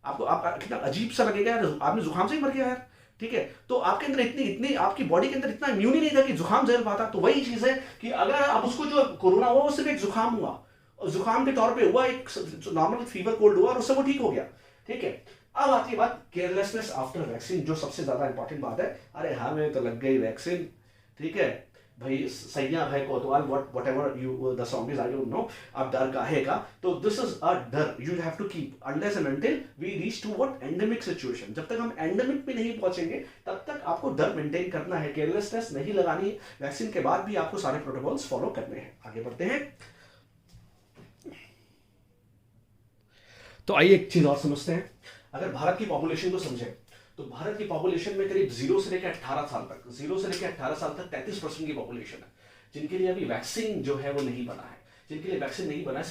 आप कितना अजीब सा लगेगा यार, आपने जुकाम से ही मर गया यार, ठीक है। तो आपके अंदर इतनी आपकी बॉडी के अंदर इतना इम्यून ही नहीं था कि जुकाम झेल पाता। तो वही चीज है कि अगर अब उसको जो कोरोना हुआ वो सिर्फ एक जुकाम हुआ, और जुकाम के तौर पे हुआ, एक नॉर्मल फीवर कोल्ड हुआ और उससे वो ठीक हो गया, ठीक है। अब आती है बात केयरलेसनेस आफ्टर वैक्सीन, जो सबसे ज्यादा इंपॉर्टेंट बात है। अरे हाँ मैं तो लग गई वैक्सीन, ठीक है भाई, सैया है कोतवाल, whatever you the song is, I don't know, अब डर काहे का। तो दिस इज अ डर you have to keep unless and until we reach to what endemic situation। जब तक हम एंडेमिक पे नहीं पहुंचेंगे तब तक आपको डर मेंटेन करना है, केयरलेसनेस नहीं लगानी है। वैक्सीन के बाद भी आपको सारे प्रोटोकॉल्स फॉलो करने हैं। आगे बढ़ते हैं। तो आइए एक चीज और समझते हैं। अगर भारत की पॉपुलेशन को समझे तो भारत की पॉपुलेशन में करीब 0 से लेकर 18 साल तक 33% की पॉपुलेशन है जिनके लिए अभी वैक्सीन जो है वो नहीं बना है, जिनके लिए वैक्सीन नहीं बना है।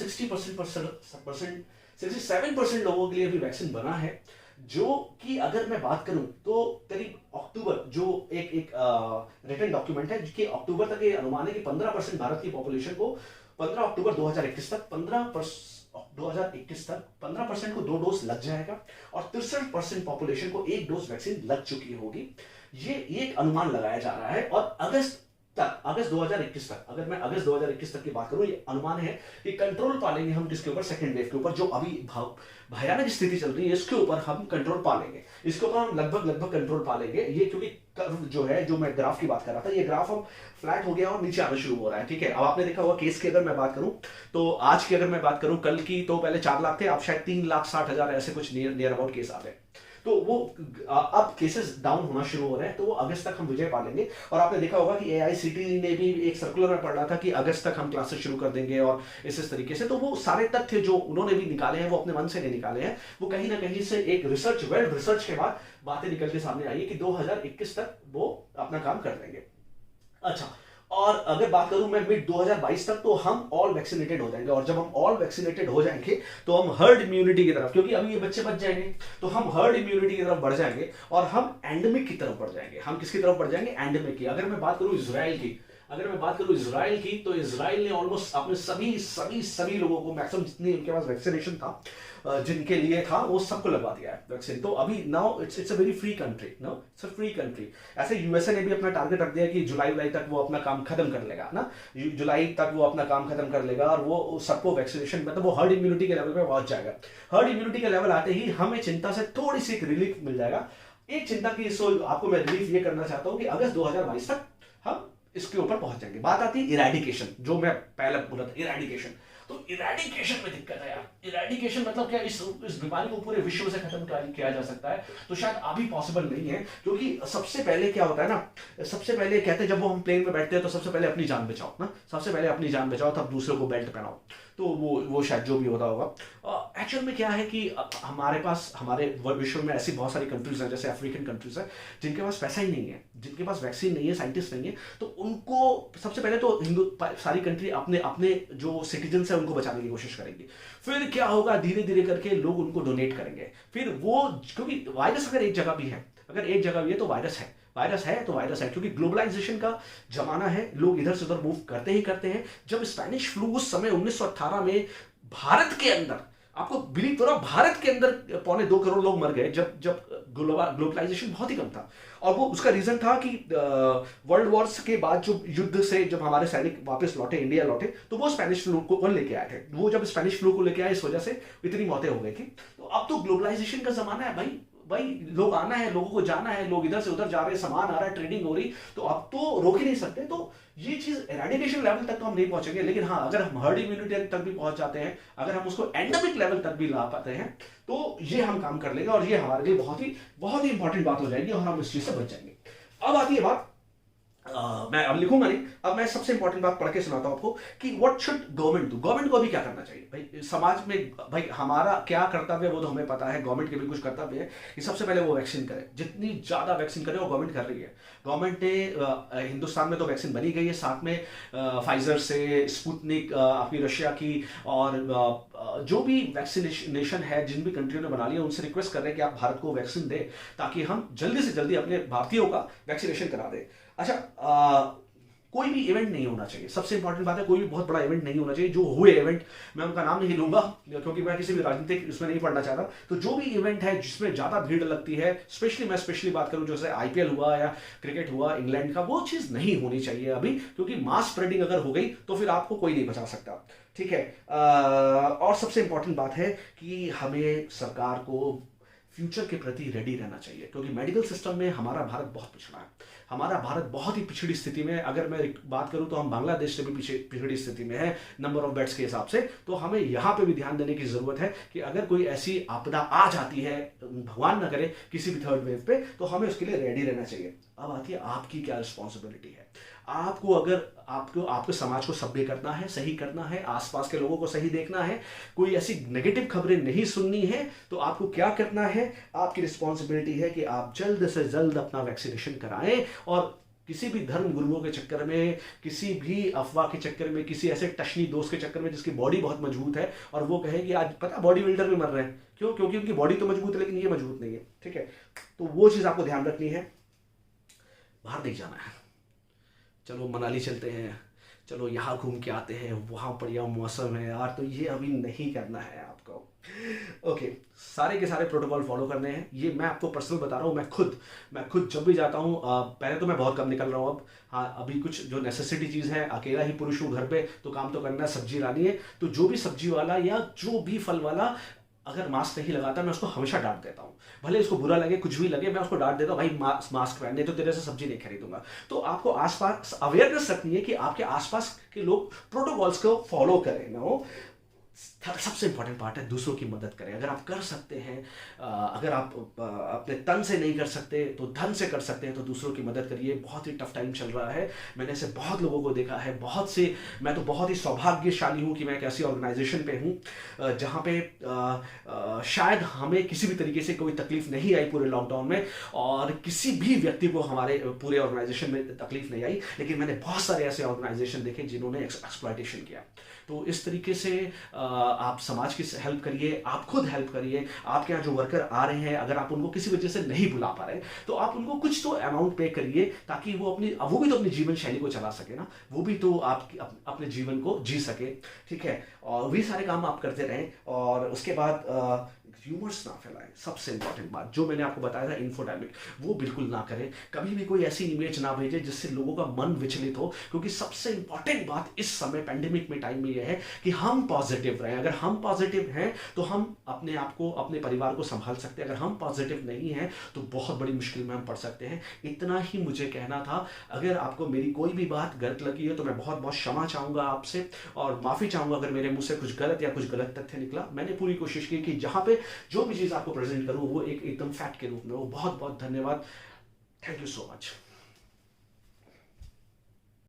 67% लोगों के लिए अभी वैक्सीन बना है, जो कि अगर मैं बात करूं तो करीब अक्टूबर, जो एक रिटन डॉक्यूमेंट है जिसके अक्टूबर तक ये अनुमान है कि 15% भारत की पॉपुलेशन को 15 अक्टूबर 2021 तक 15% को 2 डोज लग जाएगा और 63% पॉपुलेशन को 1 डोज वैक्सीन लग चुकी होगी। ये एक अनुमान लगाया जा रहा है। और अगस्त 2021 तक, अगर मैं अगस्त 2021 तक की बात करूं, ये अनुमान है कि कंट्रोल पा लेंगे हम किसके ऊपर, सेकेंड वेव के ऊपर, जो अभी भयानक स्थिति चल रही है इसके ऊपर हम कंट्रोल पा लेंगे। इसके ऊपर हम लगभग कंट्रोल पा लेंगे। ये क्योंकि कर्व जो है, जो मैं ग्राफ की बात कर रहा था, ये ग्राफ अब फ्लैट हो गया और नीचे आना शुरू हो रहा है, ठीक है। अब आपने देखा होगा केस की अगर मैं बात करूं तो आज की अगर मैं बात करूं, कल की तो पहले 4 लाख थे, अब शायद 3,60,000 ऐसे कुछ नियर अबाउट केस आ गए। तो वो अब केसेस डाउन होना शुरू हो रहे हैं, तो वो अगस्त तक हम विजय पा लेंगे। और आपने देखा होगा कि AICTE ने भी एक सर्कुलर में पढ़ रहा था कि अगस्त तक हम क्लासेस शुरू कर देंगे और इस तरीके से। तो वो सारे तथ्य जो उन्होंने भी निकाले हैं वो अपने मन से नहीं निकाले हैं, वो कहीं ना कहीं से एक रिसर्च, वेल रिसर्च के बाद बातें निकल के सामने आई है कि 2021 तक वो अपना काम कर लेंगे। अच्छा, और अगर बात करूं मैं मिड 2022 तक, तो हम ऑल वैक्सीनेटेड हो जाएंगे। और जब हम ऑल वैक्सीनेटेड हो जाएंगे तो हम हर्ड इम्यूनिटी की तरफ, क्योंकि अभी ये बच्चे बच जाएंगे, तो हम हर्ड इम्यूनिटी की तरफ बढ़ जाएंगे और हम एंडेमिक की तरफ बढ़ जाएंगे। हम किसकी तरफ बढ़ जाएंगे? एंडेमिक की। अगर मैं बात करूं इजराइल की, तो इजराइल ने ऑलमोस्ट अपने सभी लोगों को, मैक्सिमम जितनी उनके पास वैक्सीनेशन था, जिनके लिए था, वो सबको लगवा दिया है वैक्सीन। तो अभी now it's a very free country, no it's a free country. ऐसे यूएसए ने भी अपना टारगेट रख दिया कि जुलाई तक वो अपना काम खत्म कर लेगा ना, जुलाई तक वो अपना काम खत्म कर लेगा और वो सबको वैक्सीनेशन, मतलब वो हर्ड इम्यूनिटी के लेवल पे पहुंच जाएगा। हर्ड इम्यूनिटी के लेवल आते ही हमें चिंता से थोड़ी सी एक रिलीफ मिल जाएगा। एक चिंता की, सो आपको मैं रिलीफ ये करना चाहता हूं कि अगस्त 2022 तक हम इसके ऊपर पहुंच जाएंगे। बात आती है इरेडिकेशन, जो मैं पहले बोला था, इरेडिकेशन। तो इरेडिकेशन में दिक्कत है यार। इरेडिकेशन मतलब क्या? इस बीमारी को पूरे विश्व से खत्म किया जा सकता है, तो शायद अभी पॉसिबल नहीं है। क्योंकि सबसे पहले क्या होता है ना, सबसे पहले कहते हैं जब वो हम प्लेन में बैठते हैं तो सबसे पहले अपनी जान बचाओ ना, सबसे पहले अपनी जान बचाओ, तब दूसरों को बेल्ट पहनाओ। तो वो शायद जो भी होता होगा। एक्चुअल में क्या है कि हमारे पास, हमारे विश्व में ऐसी बहुत सारी कंट्रीज हैं, जैसे अफ्रीकन कंट्रीज है, जिनके पास पैसा ही नहीं है, जिनके पास वैक्सीन नहीं है, साइंटिस्ट नहीं है। तो उनको सबसे पहले तो सारी कंट्री अपने अपने जो सिटीजन्स है उनको बचाने की कोशिश करेंगी। फिर क्या होगा, धीरे धीरे करके लोग उनको डोनेट करेंगे। फिर वो, क्योंकि वायरस अगर एक जगह भी है, तो वायरस है, क्योंकि ग्लोबलाइजेशन का जमाना है, लोग इधर से उधर मूव करते ही करते हैं। जब स्पेनिश फ्लू उस समय 1918 में भारत के अंदर, आपको बिलीव करो, भारत के अंदर 2.25 करोड़ लोग मर गए, जब ग्लोबलाइजेशन बहुत ही कम था। और वो उसका रीजन था कि वर्ल्ड वॉर्स के बाद जो युद्ध से जब हमारे सैनिक वापस लौटे, इंडिया लौटे, तो वो स्पेनिश फ्लू को लेके आए थे। वो जब स्पेनिश फ्लू को लेके आए, इस वजह से इतनी मौतें हो गई थी। तो अब तो ग्लोबलाइजेशन का जमाना है भाई, लोग आना है, लोगों को जाना है, लोग इधर से उधर जा रहे हैं, सामान आ रहा है, ट्रेडिंग हो रही, तो अब तो रोक ही नहीं सकते। तो ये चीज एराडिकेशन लेवल तक तो हम नहीं पहुंचेंगे, लेकिन हाँ, अगर हम हर्ड इम्यूनिटी तक भी पहुंच जाते हैं, अगर हम उसको एंडेमिक लेवल तक भी ला पाते हैं, तो ये हम काम कर लेंगे और ये हमारे लिए बहुत ही इंपॉर्टेंट बात हो जाएगी और हम इस चीज से बच जाएंगे। अब आती है बात, मैं अब लिखूंगा नहीं, अब मैं सबसे इंपॉर्टेंट बात पढ़ के सुनाता हूं आपको कि what should government do. Government को अभी क्या करना चाहिए भाई समाज में? भाई हमारा क्या कर्तव्य है वो तो हमें पता है, गवर्नमेंट के भी कुछ कर्तव्य है कि सबसे पहले वो वैक्सीन करे, जितनी ज्यादा वैक्सीन करे, वो गवर्नमेंट कर रही है। गवर्नमेंट ने हिंदुस्तान में तो वैक्सीन बनी गई है, साथ में फाइजर से, स्पुतनिक आपकी रशिया की, और जो भी वैक्सीनेशन है जिन भी कंट्रियों ने बना लिया, उनसे रिक्वेस्ट कर रहे हैं कि आप भारत को वैक्सीन दें, ताकि हम जल्दी से जल्दी अपने भारतीयों का वैक्सीनेशन करा दें। अच्छा, कोई भी इवेंट नहीं होना चाहिए, सबसे इंपॉर्टेंट बात है, कोई भी बहुत बड़ा इवेंट नहीं होना चाहिए। जो हुए इवेंट, मैं उनका नाम नहीं लूंगा क्योंकि मैं किसी भी राजनीतिक उसमें नहीं पढ़ना चाहता। तो जो भी इवेंट है जिसमें ज्यादा भीड़ लगती है, स्पेशली बात करूं, जैसे IPL हुआ या क्रिकेट हुआ इंग्लैंड का, वो चीज नहीं होनी चाहिए अभी, क्योंकि मास स्प्रेडिंग अगर हो गई तो फिर आपको कोई नहीं बचा सकता। ठीक है। और सबसे इंपॉर्टेंट बात है कि हमें सरकार को फ्यूचर के प्रति रेडी रहना चाहिए, क्योंकि मेडिकल सिस्टम में हमारा भारत बहुत पिछड़ा है। हमारा भारत बहुत ही पिछड़ी स्थिति में है। अगर मैं बात करूं तो हम बांग्लादेश से भी पिछड़ी स्थिति में है नंबर ऑफ बेड्स के हिसाब से। तो हमें यहाँ पे भी ध्यान देने की जरूरत है कि अगर कोई ऐसी आपदा आ जाती है, भगवान ना करे, किसी भी थर्ड वेव पे, तो हमें उसके लिए रेडी रहना चाहिए। अब आती है आपकी क्या रिस्पॉन्सिबिलिटी है। आपको, अगर आपको समाज को सभ्य करना है, सही करना है, आसपास के लोगों को सही देखना है, कोई ऐसी नेगेटिव खबरें नहीं सुननी है, तो आपको क्या करना है? आपकी रिस्पॉन्सिबिलिटी है कि आप जल्द से जल्द अपना वैक्सीनेशन कराएं। और किसी भी धर्म गुरुओं के चक्कर में, किसी भी अफवाह के चक्कर में, किसी ऐसे टशनी दोस्त के चक्कर में जिसकी बॉडी बहुत मजबूत है और वो कहे कि आज पता बॉडी बिल्डर भी मर रहे हैं, क्यों? क्योंकि उनकी बॉडी तो मजबूत है लेकिन ये मजबूत नहीं है। ठीक है, तो वो चीज आपको ध्यान रखनी है। बाहर नहीं जाना है, चलो मनाली चलते हैं, चलो यहाँ घूम के आते हैं, वहाँ बढ़िया मौसम है यार, तो ये अभी नहीं करना है आपको। ओके, सारे के सारे प्रोटोकॉल फॉलो करने हैं। ये मैं आपको पर्सनल बता रहा हूँ, मैं खुद जब भी जाता हूँ, पहले तो मैं बहुत कम निकल रहा हूँ अब, हाँ अभी कुछ जो नेसेसिटी चीज़ है, अकेला ही पुरुष हूँ घर पे, तो काम तो करना है, सब्जी लानी है, तो जो भी सब्जी वाला या जो भी फल वाला अगर मास्क नहीं लगाता, मैं उसको हमेशा डांट देता हूँ। भले इसको बुरा लगे, कुछ भी लगे, मैं उसको डांट देता हूँ, भाई मास्क पहन, नहीं तो तेरे से सब्जी नहीं खरीदूंगा। तो आपको आसपास अवेयरनेस रखनी है कि आपके आसपास के लोग प्रोटोकॉल्स को फॉलो करें ना हो। सबसे इंपॉर्टेंट पार्ट है दूसरों की मदद करें। अगर आप कर सकते हैं, अगर आप अपने तन से नहीं कर सकते तो धन से कर सकते हैं, तो दूसरों की मदद करिए। बहुत ही टफ टाइम चल रहा है, मैंने ऐसे बहुत लोगों को देखा है, मैं तो बहुत ही सौभाग्यशाली हूँ कि मैं एक ऐसी ऑर्गेनाइजेशन पे हूँ जहाँ पे शायद हमें किसी भी तरीके से कोई तकलीफ नहीं आई पूरे लॉकडाउन में, और किसी भी व्यक्ति को हमारे पूरे ऑर्गेनाइजेशन में तकलीफ नहीं आई। लेकिन मैंने बहुत सारे ऐसे ऑर्गेनाइजेशन देखे जिन्होंने एक्सप्लॉयटेशन किया। तो इस तरीके से आप समाज की हेल्प करिए, आप खुद हेल्प करिए। आपके यहाँ जो वर्कर आ रहे हैं, अगर आप उनको किसी वजह से नहीं बुला पा रहे तो आप उनको कुछ तो अमाउंट पे करिए, ताकि वो भी तो अपनी जीवन शैली को चला सके ना, वो भी तो आप अपने जीवन को जी सके। ठीक है, और वही सारे काम आप करते रहें। और उसके बाद ह्यूमर्स ना फैलाएं। सबसे इंपॉर्टेंट बात जो मैंने आपको बताया था, इन्फोडेमिक, वो बिल्कुल ना करें। कभी भी कोई ऐसी इमेज ना भेजें जिससे लोगों का मन विचलित हो, क्योंकि सबसे इंपॉर्टेंट बात इस समय पेंडेमिक में टाइम में यह है कि हम पॉजिटिव रहें। अगर हम पॉजिटिव हैं तो हम अपने आप को, अपने परिवार को संभाल सकते हैं। अगर हम पॉजिटिव नहीं हैं तो बहुत बड़ी मुश्किल में हम पड़ सकते हैं। इतना ही मुझे कहना था। अगर आपको मेरी कोई भी बात गलत लगी है तो मैं बहुत बहुत क्षमा चाहूँगा आपसे, और माफ़ी चाहूँगा अगर मेरे मुंह से कुछ गलत या कुछ गलत तथ्य निकला। मैंने पूरी कोशिश की कि जहाँ पे जो भी चीज़ आपको प्रेजेंट करूँ वो एकदम फैक्ट के रूप में हो। बहुत बहुत धन्यवाद। Thank you so much.